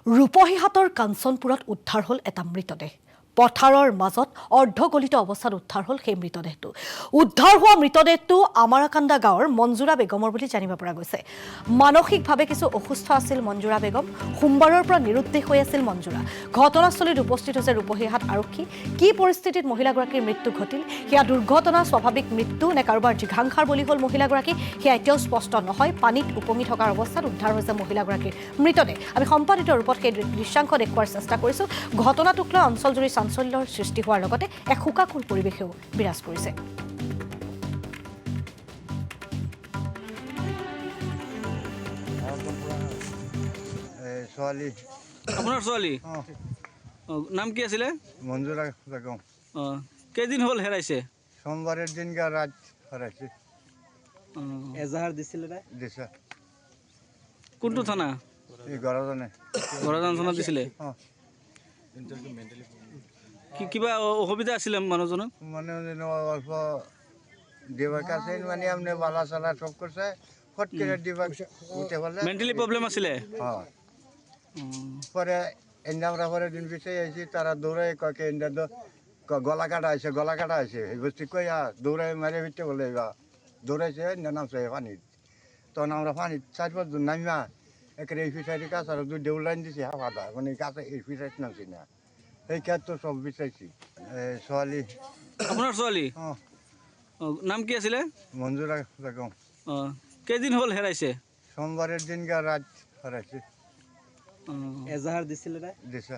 ৰূপহীহাটৰ কাঞ্চনপুৰত উদ্ধাৰ হ'ল এটা মৃতদেহ। পথাৰৰ মাজত অৰ্ধগলিত অৱস্থাত উদ্ধাৰ হ'ল সেই মৃতদেহটো। উদ্ধাৰ হোৱা মৃতদেহটো আমাৰাকান্দা গাঁৱৰ মঞ্জুৰা বেগমৰ বুলি জানিব পৰা গৈছে। মানসিকভাৱে কিছু অসুস্থ আছিল মঞ্জুৰা বেগম। সোমবাৰৰ পৰা নিৰুদ্দেশ হৈ আছিল মঞ্জুৰা। ঘটনাস্থলীত উপস্থিত হৈছে ৰূপহীহাট আৰক্ষী। কি পৰিস্থিতিত মহিলাগৰাকীৰ মৃত্যু ঘটিল, সেয়া দুৰ্ঘটনা, স্বাভাৱিক মৃত্যু নে কাৰোবাৰ জিঘাংসাৰ বলি হ'ল মহিলাগৰাকী, সেয়া এতিয়াও স্পষ্ট নহয়। পানীত উপঙি থকাৰ অৱস্থাত উদ্ধাৰ হৈছে মহিলাগৰাকীৰ মৃতদেহ। আমি সম্পাদিত ৰূপত সেই দৃশ্যাংশ দেখুওৱাৰ চেষ্টা কৰিছোঁ। ঘটনাটোক লৈ অঞ্চলজুৰি চাঞ্চল্যৰ সৃষ্টি হোৱাৰ লগতে এক শোকাকুল পৰিৱেশেও বিৰাজ কৰিছে। আপোনাৰ ছোৱালী নাম কি আছিলে? মঞ্জুৰা বেগম। কেইদিন হ'ল হেৰাইছে? সোমবাৰেৰ দিন ৰাত হাৰাইছে। এজাহাৰ দিছিলে তাই? দিছে কোনটো থানা? এই গড়াজানে। গড়াজান থানা দিছিলে? কিবা অসুবিধা আছিলে মানুহজনৰ? মানে অল্প দেবাৰ কাছে মানে আপনি বালা চালা সব কৰছে ফট কৰে দিবা উঠে বলে মেণ্টেলি প্ৰব্লেম আছিলে? হ্যাঁ পরে আমরা পরে দিন পিছিয়ে আইছি তারা দৌড়াই কয়েক গলা কাটা আছে এই বস্তি কইয়া দৌড়াই মারে ভিতরে বলে দৌড়াইছে নামছে পানির। তখন আমরা পানির 4-5 জন নামিয়া একের এই ফিসারি কাছে আর দুই দেউলাইন দিছি হাফাদা মানে কাছে এই ফিসারি নামছি না এই ক্ষেত্রে সব বিচাইছি। ছোৱালী আপোনাৰ ছোৱালী নাম কি আছিলে? মঞ্জুৰা বেগম। কেইদিন হ'ল হেৰাইছে? সোমবাৰেৰ দিন ৰাত হাৰাইছে। এজাহাৰ দিছিলে তাই? দিছে